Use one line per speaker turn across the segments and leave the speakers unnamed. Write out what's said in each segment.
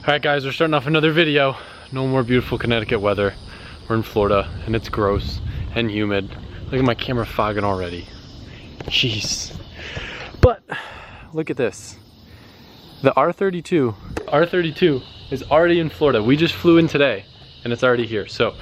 Alright guys, we're starting off another video. No more beautiful Connecticut weather. We're in Florida and it's gross and humid. Look at my camera fogging already. Jeez. But look at this. The R32 is already in Florida. We just flew in today and it's already here. So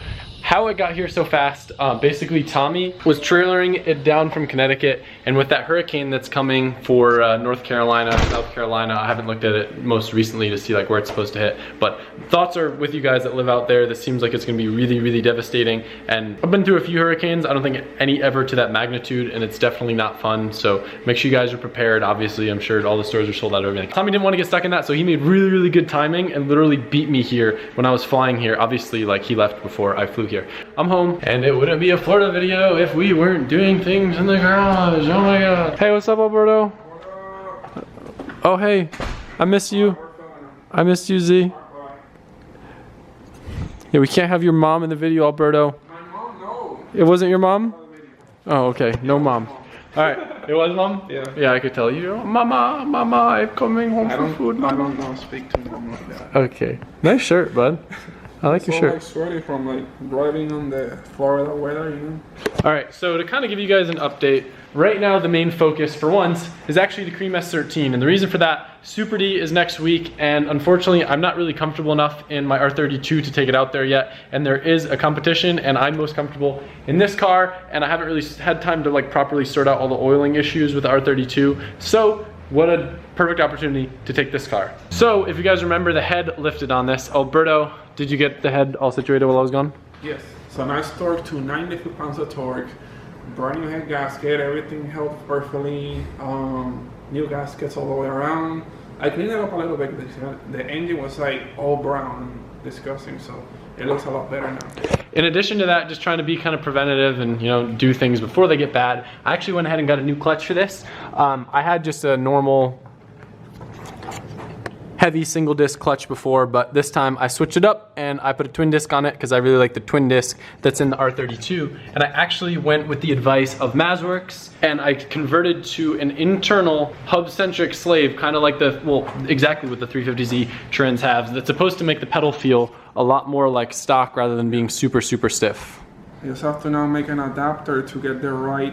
how it got here so fast, basically Tommy was trailering it down from Connecticut, and with that hurricane that's coming for North Carolina, South Carolina, I haven't looked at it most recently to see like where it's supposed to hit, but thoughts are with you guys that live out there. This seems like it's gonna be really, really devastating, and I've been through a few hurricanes. I don't think any ever to that magnitude, and it's definitely not fun, so make sure you guys are prepared. Obviously, I'm sure all the stores are sold out of everything. Tommy didn't want to get stuck in that, so he made really, really good timing and literally beat me here when I was flying here. Obviously, like, he left before I flew here. I'm home, and it wouldn't be a Florida video if we weren't doing things in the garage. Oh my god. Hey, what's up, Alberto? Oh, hey. I miss you. I missed you, Z. Yeah, we can't have your mom in the video, Alberto.
My mom, no.
It wasn't your mom? Oh, okay. No mom. Alright. It was mom?
Yeah.
Yeah, I could tell you. Mama, mama, I'm coming home for food,
I
mama.
don't know speak to mom like that.
Okay. Nice shirt, bud. I like your shirt.
Like sweaty from like driving on the Florida weather, you know?
Alright, so to kind of give you guys an update, right now the main focus for once is actually the Cream S13, and the reason for that, Super D is next week, and unfortunately I'm not really comfortable enough in my R32 to take it out there yet, and there is a competition, and I'm most comfortable in this car, and I haven't really had time to like properly sort out all the oiling issues with the R32, so what a perfect opportunity to take this car. So if you guys remember, the head lifted on this. Alberto, did you get the head all situated while I was gone?
Yes. So nice torque to 90 foot-pounds of torque. Brand new head gasket, everything held perfectly. New gaskets all the way around. I cleaned it up a little bit because the engine was like all brown and disgusting, so it looks a lot better now.
In addition to that, just trying to be kind of preventative and, you know, do things before they get bad, I actually went ahead and got a new clutch for this. I had just a normal heavy single disc clutch before, but this time I switched it up and I put a twin disc on it because I really like the twin disc that's in the R32, and I actually went with the advice of Mazworks and I converted to an internal hub-centric slave, kind of like the, well, exactly what the 350Z trends have, that's supposed to make the pedal feel a lot more like stock rather than being super, super stiff.
You just have to now make an adapter to get the right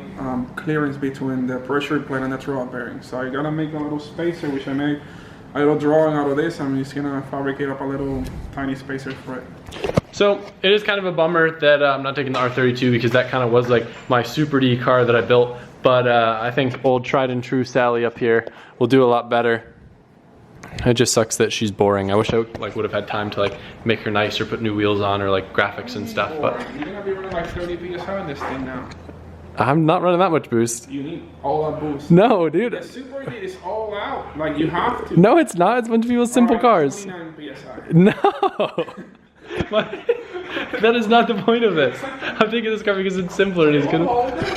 clearance between the pressure plate and the throttle bearing. So I gotta make a little spacer, which I made a little drawing out of this. I'm just gonna fabricate up a little tiny spacer for it.
So it is kind of a bummer that I'm not taking the R32 because that kind of was like my Super D car that I built. But I think old tried and true Sally up here will do a lot better. It just sucks that she's boring. I wish I like would have had time to like make her nice or put new wheels on or like graphics and stuff. But
You're gonna be running like 30 PSI on this thing now.
I'm not running that much boost.
You need all that boost.
No, dude.
The Super D is all out. Like, you have to.
No, it's not. It's a bunch of people's simple cars.
29 PSI.
No. That is not the point of this. I'm taking this car because it's simpler and it's gonna.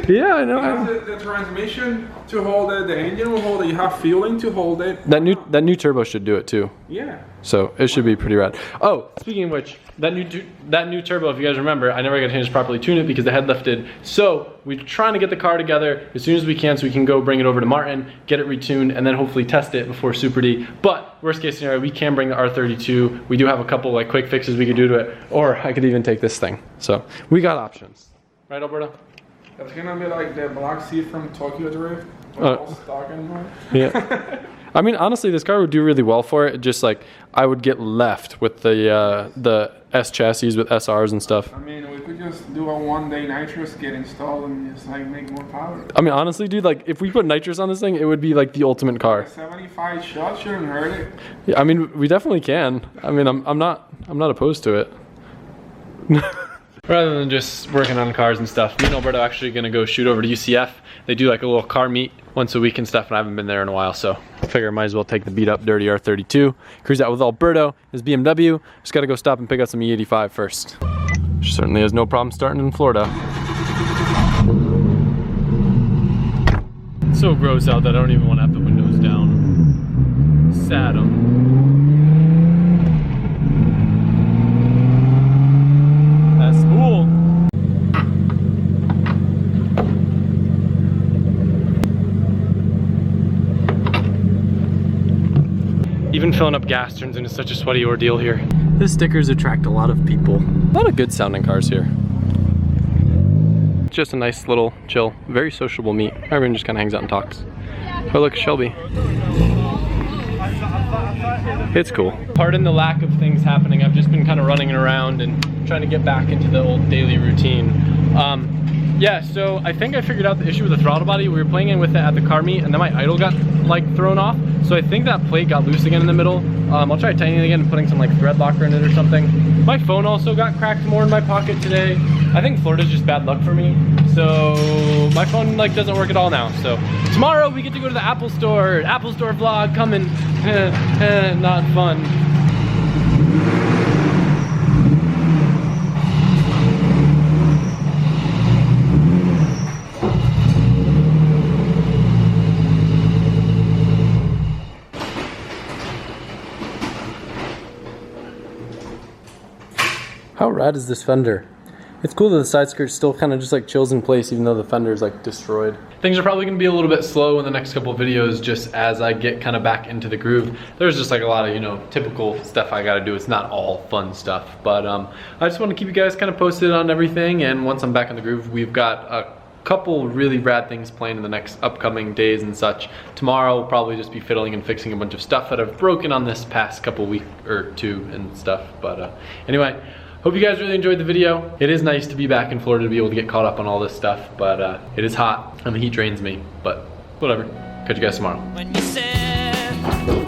Yeah, I know.
The transmission to hold it, the engine will hold it. You have fueling to hold it.
That new turbo should do it too.
Yeah.
So it should be pretty rad. Oh, speaking of which, that new turbo, if you guys remember, I never got a chance to properly tune it because the head lifted. So we're trying to get the car together as soon as we can so we can go bring it over to Martin, get it retuned, and then hopefully test it before Super D. But worst case scenario, we can bring the R32. We do have a couple like quick fixes we could do to it, or I could even take this thing. So we got options. Right, Alberto?
That's gonna be like the Black Sea from Tokyo Drift. All stock anymore.
Yeah. I mean, honestly, this car would do really well for it. Just like I would get left with the S chassis with SRs and stuff.
I mean, we could just do a one-day nitrous get installed and just like make more power.
I mean, honestly, dude, like if we put nitrous on this thing, it would be like the ultimate car.
75 shots shouldn't hurt it.
Yeah, I mean, we definitely can. I mean, I'm not opposed to it. Rather than just working on cars and stuff, me and Alberto are actually gonna go shoot over to UCF. They do like a little car meet once a week and stuff, and I haven't been there in a while, so I figure I might as well take the beat up dirty R32, cruise out with Alberto, his BMW. Just gotta go stop and pick up some E85 first. She certainly has no problem starting in Florida. It's so gross out that I don't even want to have the windows down. Sad 'em. That's cool. Even Filling up gas turns into such a sweaty ordeal here. The stickers attract a lot of people. A lot of good sounding cars here. It's just a nice little chill, very sociable meet. Everyone just kind of hangs out and talks. Oh look, Shelby. It's cool. Pardon the lack of things happening. I've just been kind of running around and trying to get back into the old daily routine. Yeah, so I think I figured out the issue with the throttle body. We were playing in with it at the car meet, and then my idle got like thrown off. So I think that plate got loose again in the middle. I'll try tightening it again and putting some like thread locker in it or something. My phone also got cracked more in my pocket today. I think Florida's just bad luck for me. So my phone like doesn't work at all now. So tomorrow we get to go to the Apple Store. Apple Store vlog coming. Not fun. How rad is this fender? It's cool that the side skirt still kind of just like chills in place even though the fender is like destroyed. Things are probably gonna be a little bit slow in the next couple of videos just as I get kind of back into the groove. There's just like a lot of, you know, typical stuff I gotta do. It's not all fun stuff, but I just want to keep you guys kind of posted on everything, and once I'm back in the groove, we've got a couple really rad things planned in the next upcoming days and such. Tomorrow will probably just be fiddling and fixing a bunch of stuff that I've broken on this past couple week or two and stuff, but anyway. Hope you guys really enjoyed the video. It is nice to be back in Florida to be able to get caught up on all this stuff, but it is hot and the heat drains me, but whatever. Catch you guys tomorrow. When you said